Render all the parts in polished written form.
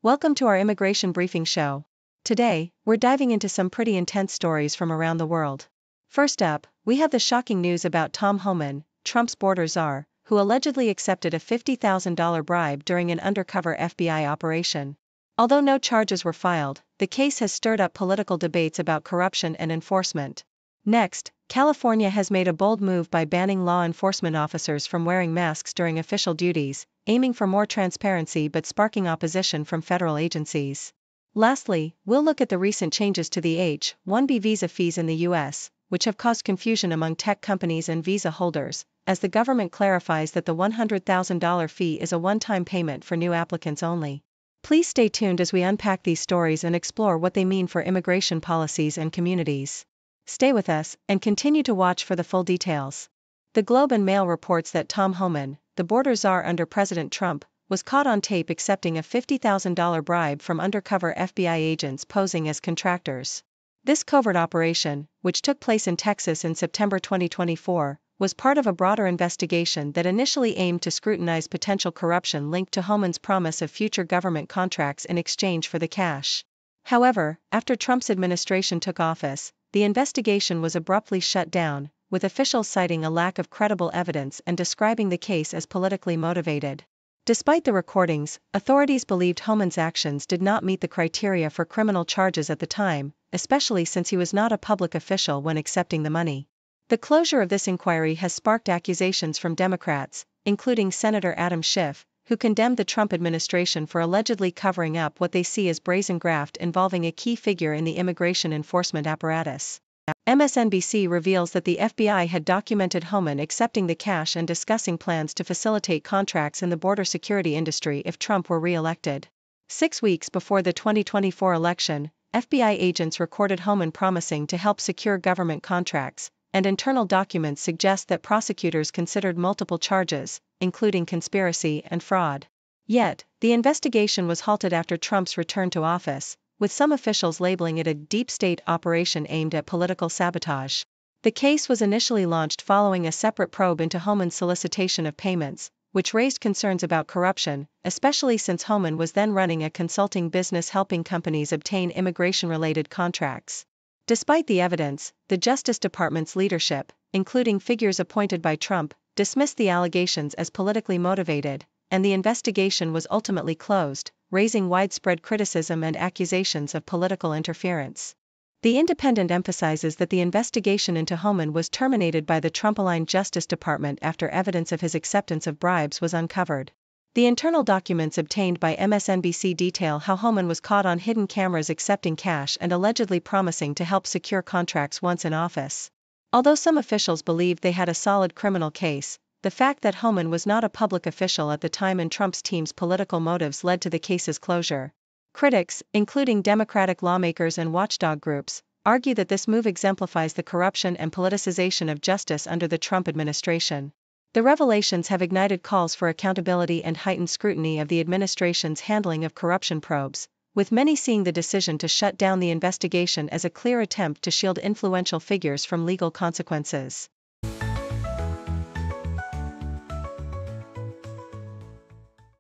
Welcome to our immigration briefing show. Today, we're diving into some pretty intense stories from around the world. First up, we have the shocking news about Tom Homan, Trump's border czar, who allegedly accepted a $50,000 bribe during an undercover FBI operation. Although no charges were filed, the case has stirred up political debates about corruption and enforcement. Next, California has made a bold move by banning law enforcement officers from wearing masks during official duties, aiming for more transparency but sparking opposition from federal agencies. Lastly, we'll look at the recent changes to the H-1B visa fees in the U.S., which have caused confusion among tech companies and visa holders, as the government clarifies that the $100,000 fee is a one-time payment for new applicants only. Please stay tuned as we unpack these stories and explore what they mean for immigration policies and communities. Stay with us, and continue to watch for the full details. The Globe and Mail reports that Tom Homan, the border czar under President Trump, was caught on tape accepting a $50,000 bribe from undercover FBI agents posing as contractors. This covert operation, which took place in Texas in September 2024, was part of a broader investigation that initially aimed to scrutinize potential corruption linked to Homan's promise of future government contracts in exchange for the cash. However, after Trump's administration took office, the investigation was abruptly shut down, with officials citing a lack of credible evidence and describing the case as politically motivated. Despite the recordings, authorities believed Homan's actions did not meet the criteria for criminal charges at the time, especially since he was not a public official when accepting the money. The closure of this inquiry has sparked accusations from Democrats, including Senator Adam Schiff, who condemned the Trump administration for allegedly covering up what they see as brazen graft involving a key figure in the immigration enforcement apparatus. MSNBC reveals that the FBI had documented Homan accepting the cash and discussing plans to facilitate contracts in the border security industry if Trump were re-elected. 6 weeks before the 2024 election, FBI agents recorded Homan promising to help secure government contracts, and internal documents suggest that prosecutors considered multiple charges, including conspiracy and fraud. Yet, the investigation was halted after Trump's return to office, with some officials labeling it a deep state operation aimed at political sabotage. The case was initially launched following a separate probe into Homan's solicitation of payments, which raised concerns about corruption, especially since Homan was then running a consulting business helping companies obtain immigration-related contracts. Despite the evidence, the Justice Department's leadership, including figures appointed by Trump, dismissed the allegations as politically motivated, and the investigation was ultimately closed, raising widespread criticism and accusations of political interference. The Independent emphasizes that the investigation into Homan was terminated by the Trump-aligned Justice Department after evidence of his acceptance of bribes was uncovered. The internal documents obtained by MSNBC detail how Homan was caught on hidden cameras accepting cash and allegedly promising to help secure contracts once in office. Although some officials believed they had a solid criminal case, the fact that Homan was not a public official at the time and Trump's team's political motives led to the case's closure. Critics, including Democratic lawmakers and watchdog groups, argue that this move exemplifies the corruption and politicization of justice under the Trump administration. The revelations have ignited calls for accountability and heightened scrutiny of the administration's handling of corruption probes, with many seeing the decision to shut down the investigation as a clear attempt to shield influential figures from legal consequences.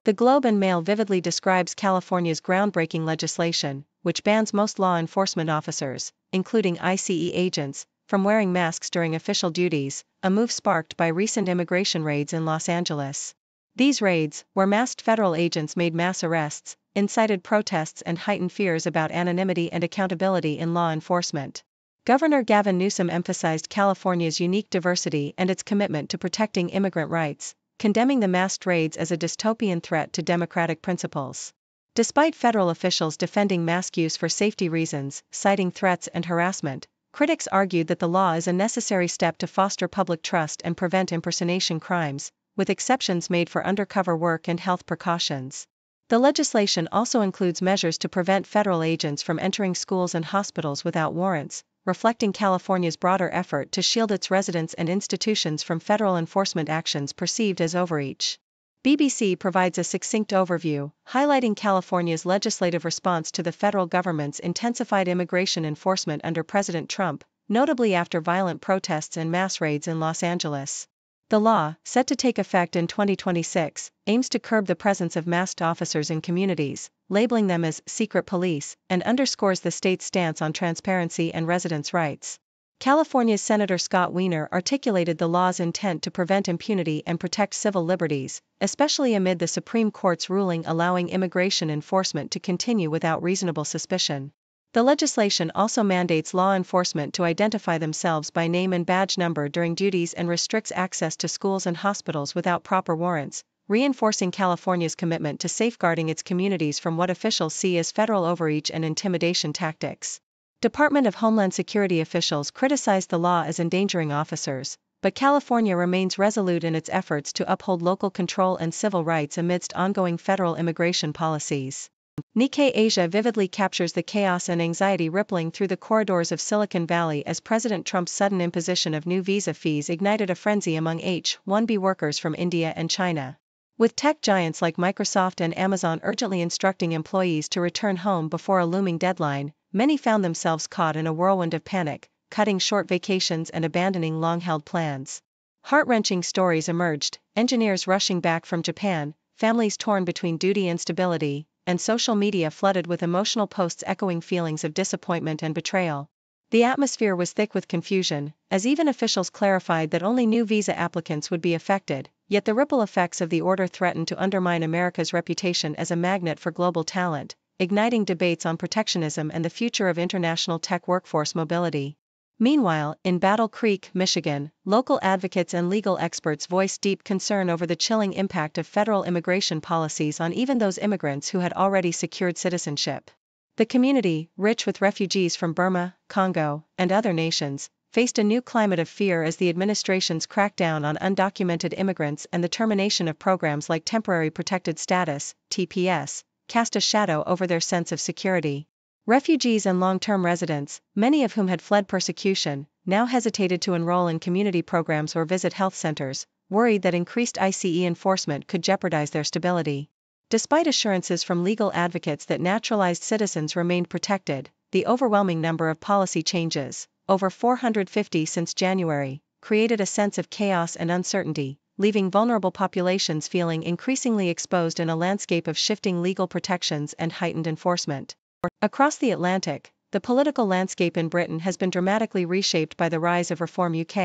The Globe and Mail vividly describes California's groundbreaking legislation, which bans most law enforcement officers, including ICE agents, from wearing masks during official duties, a move sparked by recent immigration raids in Los Angeles. These raids, where masked federal agents made mass arrests, incited protests and heightened fears about anonymity and accountability in law enforcement. Governor Gavin Newsom emphasized California's unique diversity and its commitment to protecting immigrant rights, condemning the masked raids as a dystopian threat to democratic principles. Despite federal officials defending mask use for safety reasons, citing threats and harassment, critics argued that the law is a necessary step to foster public trust and prevent impersonation crimes, with exceptions made for undercover work and health precautions. The legislation also includes measures to prevent federal agents from entering schools and hospitals without warrants, reflecting California's broader effort to shield its residents and institutions from federal enforcement actions perceived as overreach. BBC provides a succinct overview, highlighting California's legislative response to the federal government's intensified immigration enforcement under President Trump, notably after violent protests and mass raids in Los Angeles. The law, set to take effect in 2026, aims to curb the presence of masked officers in communities, labeling them as secret police, and underscores the state's stance on transparency and residents' rights. California's Senator Scott Wiener articulated the law's intent to prevent impunity and protect civil liberties, especially amid the Supreme Court's ruling allowing immigration enforcement to continue without reasonable suspicion. The legislation also mandates law enforcement to identify themselves by name and badge number during duties and restricts access to schools and hospitals without proper warrants, reinforcing California's commitment to safeguarding its communities from what officials see as federal overreach and intimidation tactics. Department of Homeland Security officials criticized the law as endangering officers, but California remains resolute in its efforts to uphold local control and civil rights amidst ongoing federal immigration policies. Nikkei Asia vividly captures the chaos and anxiety rippling through the corridors of Silicon Valley as President Trump's sudden imposition of new visa fees ignited a frenzy among H-1B workers from India and China. With tech giants like Microsoft and Amazon urgently instructing employees to return home before a looming deadline, many found themselves caught in a whirlwind of panic, cutting short vacations and abandoning long-held plans. Heart-wrenching stories emerged, engineers rushing back from Japan, families torn between duty and stability, and social media flooded with emotional posts echoing feelings of disappointment and betrayal. The atmosphere was thick with confusion, as even officials clarified that only new visa applicants would be affected, yet the ripple effects of the order threatened to undermine America's reputation as a magnet for global talent, igniting debates on protectionism and the future of international tech workforce mobility. Meanwhile, in Battle Creek, Michigan, local advocates and legal experts voiced deep concern over the chilling impact of federal immigration policies on even those immigrants who had already secured citizenship. The community, rich with refugees from Burma, Congo, and other nations, faced a new climate of fear as the administration's crackdown on undocumented immigrants and the termination of programs like Temporary Protected Status, TPS, cast a shadow over their sense of security. Refugees and long-term residents, many of whom had fled persecution, now hesitated to enroll in community programs or visit health centers, worried that increased ICE enforcement could jeopardize their stability. Despite assurances from legal advocates that naturalized citizens remained protected, the overwhelming number of policy changes, over 450 since January, created a sense of chaos and uncertainty, leaving vulnerable populations feeling increasingly exposed in a landscape of shifting legal protections and heightened enforcement. Across the Atlantic, the political landscape in Britain has been dramatically reshaped by the rise of Reform UK,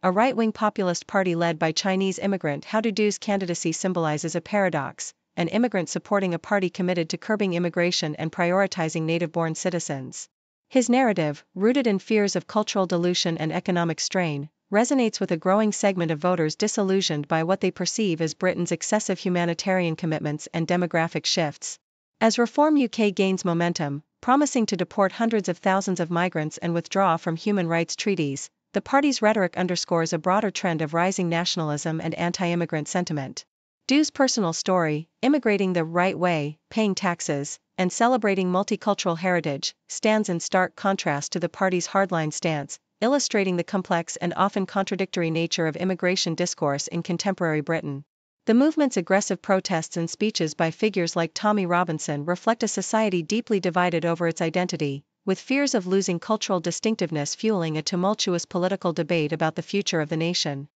a right-wing populist party led by Chinese immigrant How Du's candidacy symbolizes a paradox, an immigrant supporting a party committed to curbing immigration and prioritizing native-born citizens. His narrative, rooted in fears of cultural dilution and economic strain, resonates with a growing segment of voters disillusioned by what they perceive as Britain's excessive humanitarian commitments and demographic shifts. As Reform UK gains momentum, promising to deport hundreds of thousands of migrants and withdraw from human rights treaties, the party's rhetoric underscores a broader trend of rising nationalism and anti-immigrant sentiment. Du's personal story, immigrating the right way, paying taxes, and celebrating multicultural heritage, stands in stark contrast to the party's hardline stance, illustrating the complex and often contradictory nature of immigration discourse in contemporary Britain. The movement's aggressive protests and speeches by figures like Tommy Robinson reflect a society deeply divided over its identity, with fears of losing cultural distinctiveness fueling a tumultuous political debate about the future of the nation.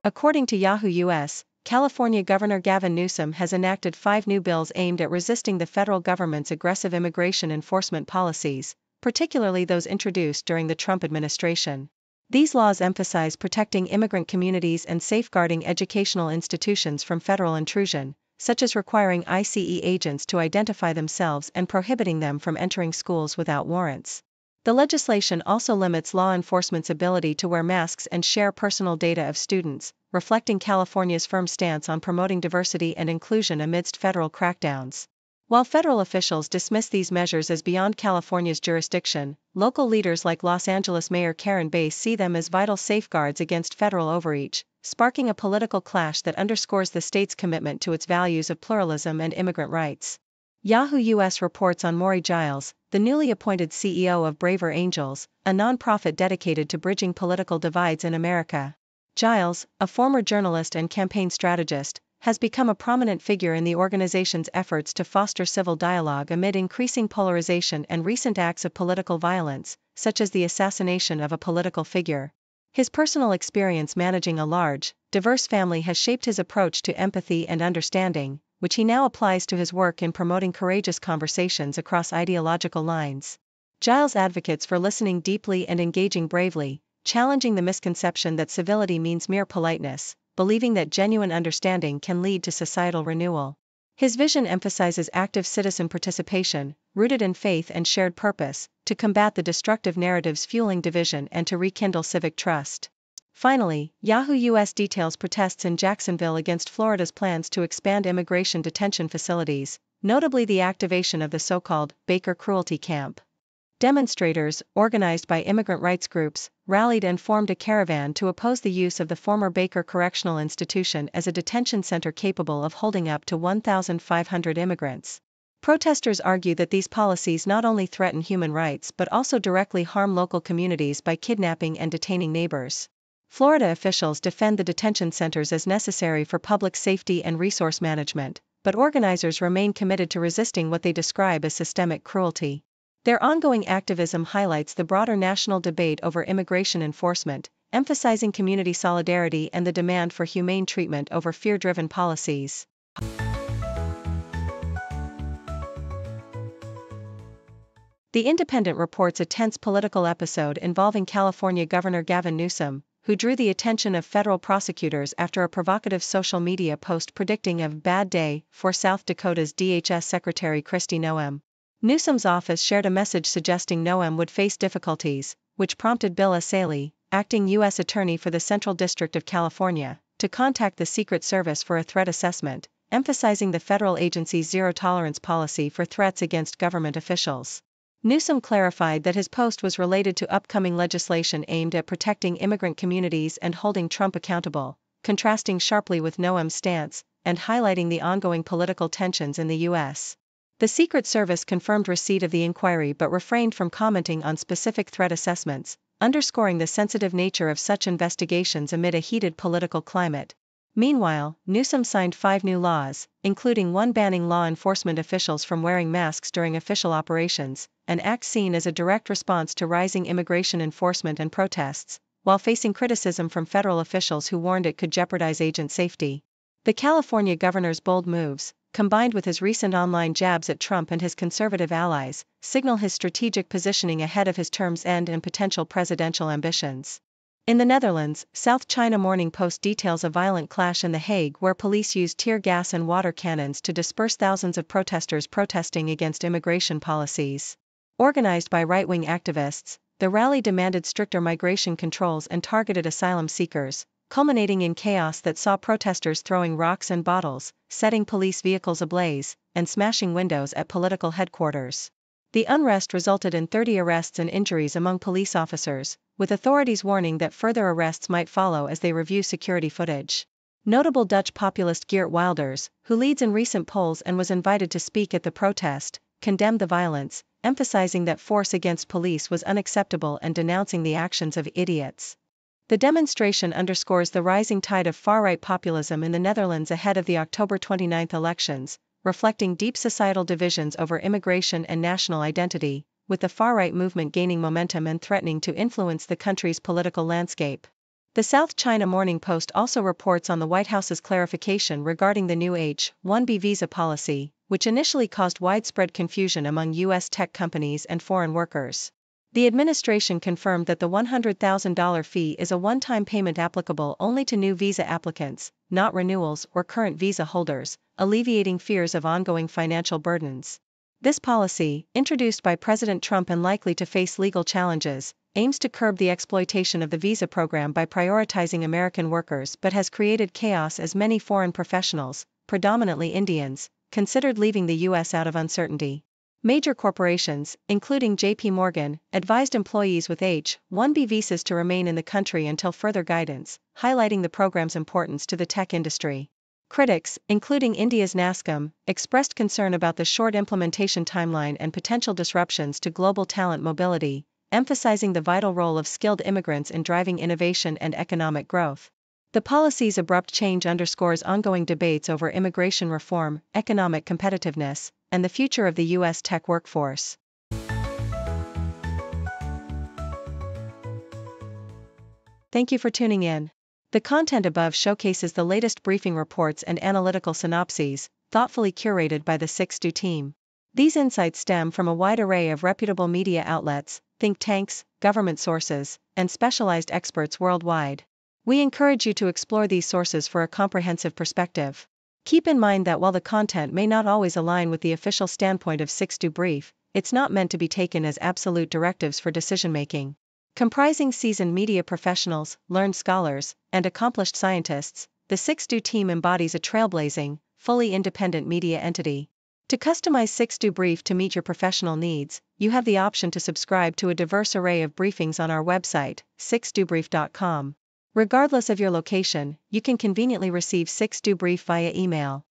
According to Yahoo US, California Governor Gavin Newsom has enacted 5 new bills aimed at resisting the federal government's aggressive immigration enforcement policies, particularly those introduced during the Trump administration. These laws emphasize protecting immigrant communities and safeguarding educational institutions from federal intrusion, such as requiring ICE agents to identify themselves and prohibiting them from entering schools without warrants. The legislation also limits law enforcement's ability to wear masks and share personal data of students, reflecting California's firm stance on promoting diversity and inclusion amidst federal crackdowns. While federal officials dismiss these measures as beyond California's jurisdiction, local leaders like Los Angeles Mayor Karen Bass see them as vital safeguards against federal overreach, sparking a political clash that underscores the state's commitment to its values of pluralism and immigrant rights. Yahoo US reports on Maury Giles, the newly appointed CEO of Braver Angels, a nonprofit dedicated to bridging political divides in America. Giles, a former journalist and campaign strategist, has become a prominent figure in the organization's efforts to foster civil dialogue amid increasing polarization and recent acts of political violence, such as the assassination of a political figure. His personal experience managing a large, diverse family has shaped his approach to empathy and understanding, which he now applies to his work in promoting courageous conversations across ideological lines. Giles advocates for listening deeply and engaging bravely, challenging the misconception that civility means mere politeness, believing that genuine understanding can lead to societal renewal. His vision emphasizes active citizen participation, rooted in faith and shared purpose, to combat the destructive narratives fueling division and to rekindle civic trust. Finally, Yahoo US details protests in Jacksonville against Florida's plans to expand immigration detention facilities, notably the activation of the so-called Baker Cruelty Camp. Demonstrators, organized by immigrant rights groups, rallied and formed a caravan to oppose the use of the former Baker Correctional Institution as a detention center capable of holding up to 1,500 immigrants. Protesters argue that these policies not only threaten human rights but also directly harm local communities by kidnapping and detaining neighbors. Florida officials defend the detention centers as necessary for public safety and resource management, but organizers remain committed to resisting what they describe as systemic cruelty. Their ongoing activism highlights the broader national debate over immigration enforcement, emphasizing community solidarity and the demand for humane treatment over fear-driven policies. The Independent reports a tense political episode involving California Governor Gavin Newsom, who drew the attention of federal prosecutors after a provocative social media post predicting a bad day for South Dakota's DHS Secretary Kristi Noem. Newsom's office shared a message suggesting Noem would face difficulties, which prompted Bill Asaley, acting U.S. Attorney for the Central District of California, to contact the Secret Service for a threat assessment, emphasizing the federal agency's zero-tolerance policy for threats against government officials. Newsom clarified that his post was related to upcoming legislation aimed at protecting immigrant communities and holding Trump accountable, contrasting sharply with Noem's stance, and highlighting the ongoing political tensions in the U.S. The Secret Service confirmed receipt of the inquiry but refrained from commenting on specific threat assessments, underscoring the sensitive nature of such investigations amid a heated political climate. Meanwhile, Newsom signed 5 new laws, including one banning law enforcement officials from wearing masks during official operations, an act seen as a direct response to rising immigration enforcement and protests, while facing criticism from federal officials who warned it could jeopardize agent safety. The California governor's bold moves, combined with his recent online jabs at Trump and his conservative allies, signal his strategic positioning ahead of his term's end and potential presidential ambitions. In the Netherlands, South China Morning Post details a violent clash in The Hague where police used tear gas and water cannons to disperse thousands of protesters protesting against immigration policies. Organized by right-wing activists, the rally demanded stricter migration controls and targeted asylum seekers, culminating in chaos that saw protesters throwing rocks and bottles, setting police vehicles ablaze, and smashing windows at political headquarters. The unrest resulted in 30 arrests and injuries among police officers, with authorities warning that further arrests might follow as they review security footage. Notable Dutch populist Geert Wilders, who leads in recent polls and was invited to speak at the protest, condemned the violence, emphasizing that force against police was unacceptable and denouncing the actions of idiots. The demonstration underscores the rising tide of far-right populism in the Netherlands ahead of the October 29 elections, reflecting deep societal divisions over immigration and national identity, with the far-right movement gaining momentum and threatening to influence the country's political landscape. The South China Morning Post also reports on the White House's clarification regarding the new H-1B visa policy, which initially caused widespread confusion among U.S. tech companies and foreign workers. The administration confirmed that the $100,000 fee is a one-time payment applicable only to new visa applicants, not renewals or current visa holders, alleviating fears of ongoing financial burdens. This policy, introduced by President Trump and likely to face legal challenges, aims to curb the exploitation of the visa program by prioritizing American workers but has created chaos as many foreign professionals, predominantly Indians, considered leaving the U.S. out of uncertainty. Major corporations, including J.P. Morgan, advised employees with H-1B visas to remain in the country until further guidance, highlighting the program's importance to the tech industry. Critics, including India's NASSCOM, expressed concern about the short implementation timeline and potential disruptions to global talent mobility, emphasizing the vital role of skilled immigrants in driving innovation and economic growth. The policy's abrupt change underscores ongoing debates over immigration reform, economic competitiveness, and the future of the U.S. tech workforce. Thank you for tuning in. The content above showcases the latest briefing reports and analytical synopses, thoughtfully curated by the 6Do team. These insights stem from a wide array of reputable media outlets, think tanks, government sources, and specialized experts worldwide. We encourage you to explore these sources for a comprehensive perspective. Keep in mind that while the content may not always align with the official standpoint of 6Do Brief, it's not meant to be taken as absolute directives for decision-making. Comprising seasoned media professionals, learned scholars, and accomplished scientists, the 6Do team embodies a trailblazing, fully independent media entity. To customize 6Do Brief to meet your professional needs, you have the option to subscribe to a diverse array of briefings on our website, 6dobrief.com. Regardless of your location, you can conveniently receive 6Do Brief via email.